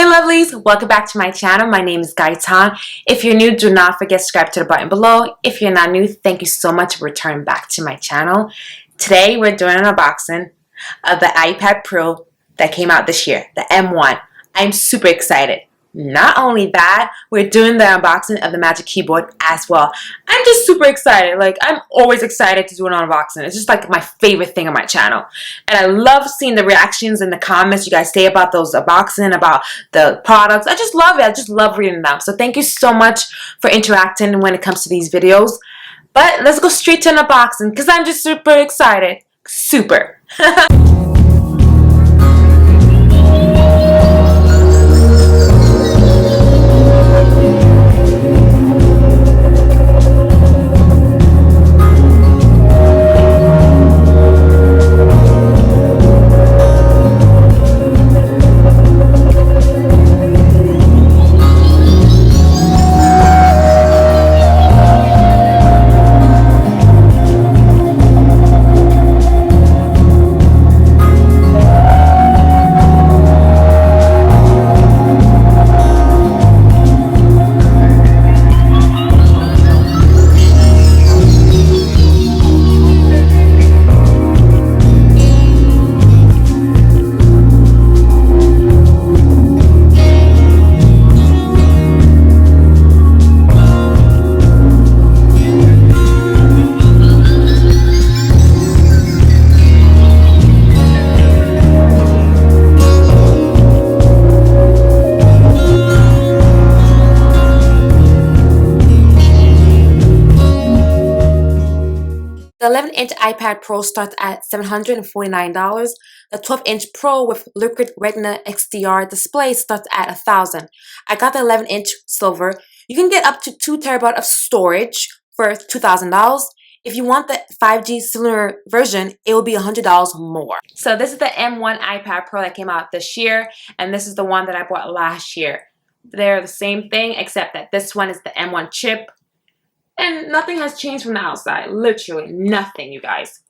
Hey lovelies, welcome back to my channel. My name is Gaitan. If you're new, do not forget to subscribe to the button below. If you're not new, thank you so much for returning back to my channel. Today we're doing an unboxing of the iPad Pro that came out this year, the M1. I'm super excited. Not only that, we're doing the unboxing of the Magic Keyboard as well. I'm just super excited. Like, I'm always excited to do an unboxing. It's just like my favorite thing on my channel. And I love seeing the reactions and the comments you guys say about those unboxing, about the products. I just love it. I just love reading them. So thank you so much for interacting when it comes to these videos. But let's go straight to an unboxing because I'm just super excited. Super. The 11-inch iPad Pro starts at $749. The 12-inch Pro with Liquid Retina XDR display starts at $1,000. I got the 11-inch silver. You can get up to 2 TB of storage for $2,000. If you want the 5G cellular version, it will be $100 more. So this is the M1 iPad Pro that came out this year, and this is the one that I bought last year. They're the same thing, except that this one is the M1 chip. And nothing has changed from the outside. Literally nothing, you guys.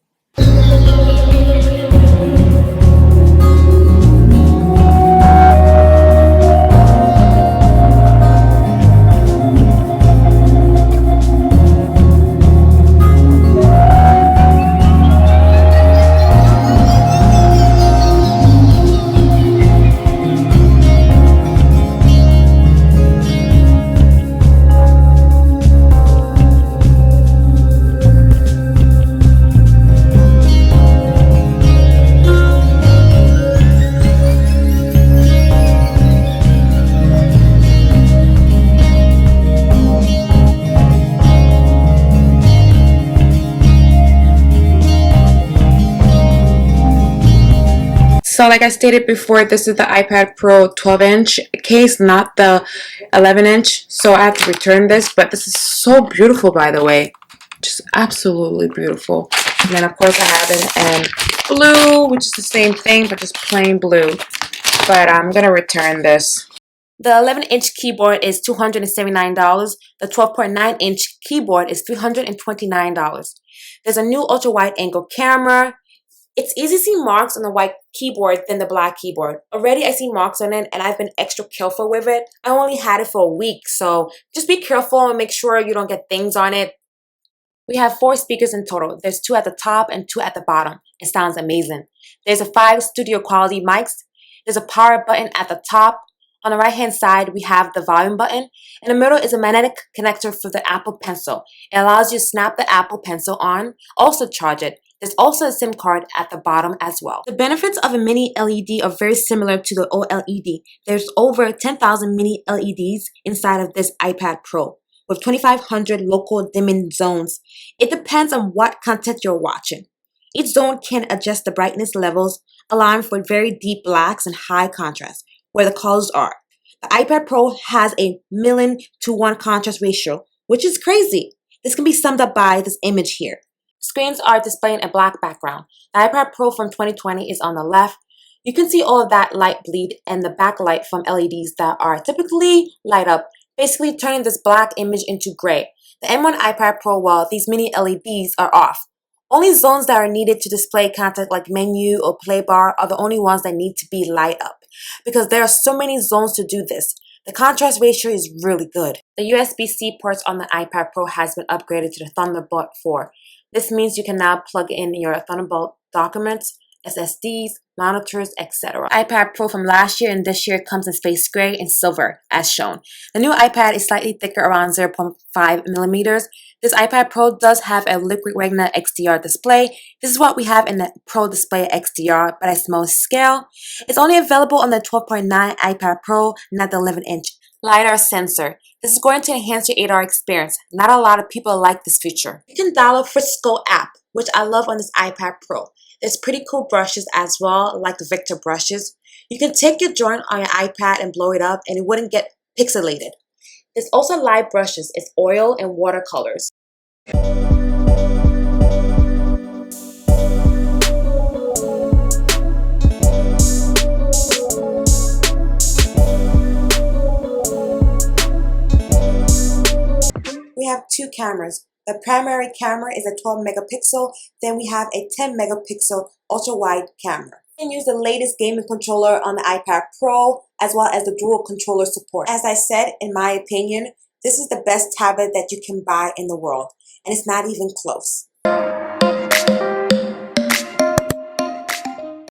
So like I stated before, this is the iPad Pro 12-inch case, not the 11-inch. So I have to return this, but this is so beautiful, by the way. Just absolutely beautiful. And then of course I have it in blue, which is the same thing, but just plain blue. But I'm going to return this. The 11-inch keyboard is $279. The 12.9-inch keyboard is $329. There's a new ultra-wide angle camera. It's easy to see marks on the white keyboard than the black keyboard. Already I see marks on it and I've been extra careful with it. I only had it for a week, so just be careful and make sure you don't get things on it. We have 4 speakers in total. There's 2 at the top and 2 at the bottom. It sounds amazing. There's a 5 studio quality mics. There's a power button at the top. On the right hand side, we have the volume button. In the middle is a magnetic connector for the Apple Pencil. It allows you to snap the Apple Pencil on, also charge it. There's also a SIM card at the bottom as well. The benefits of a mini LED are very similar to the OLED. There's over 10,000 mini LEDs inside of this iPad Pro with 2,500 local dimming zones. It depends on what content you're watching. Each zone can adjust the brightness levels, allowing for very deep blacks and high contrast where the colors are. The iPad Pro has a 1,000,000:1 contrast ratio, which is crazy. This can be summed up by this image here. Screens are displaying a black background. The iPad Pro from 2020 is on the left. You can see all of that light bleed and the backlight from LEDs that are typically light up, basically turning this black image into gray. The M1 iPad Pro, while these mini LEDs are off. Only zones that are needed to display content like menu or play bar are the only ones that need to be light up. because there are so many zones to do this. The contrast ratio is really good. The USB-C ports on the iPad Pro has been upgraded to the Thunderbolt 4. This means you can now plug in your Thunderbolt documents, SSDs, monitors, etc. iPad Pro from last year and this year comes in space gray and silver, as shown. The new iPad is slightly thicker, around 0.5 millimeters. This iPad Pro does have a Liquid Retina XDR display. This is what we have in the Pro Display XDR, but at small scale. It's only available on the 12.9 iPad Pro, not the 11-inch. LiDAR sensor. This is going to enhance your AR experience. Not a lot of people like this feature. You can download Frisco app, which I love on this iPad Pro. There's pretty cool brushes as well, like the Victor brushes. You can take your drawing on your iPad and blow it up and it wouldn't get pixelated. There's also live brushes. It's oil and watercolors. We have two cameras. The primary camera is a 12 megapixel, then we have a 10 megapixel ultra wide camera. You can use the latest gaming controller on the iPad Pro as well as the dual controller support. As I said, in my opinion, this is the best tablet that you can buy in the world, and it's not even close.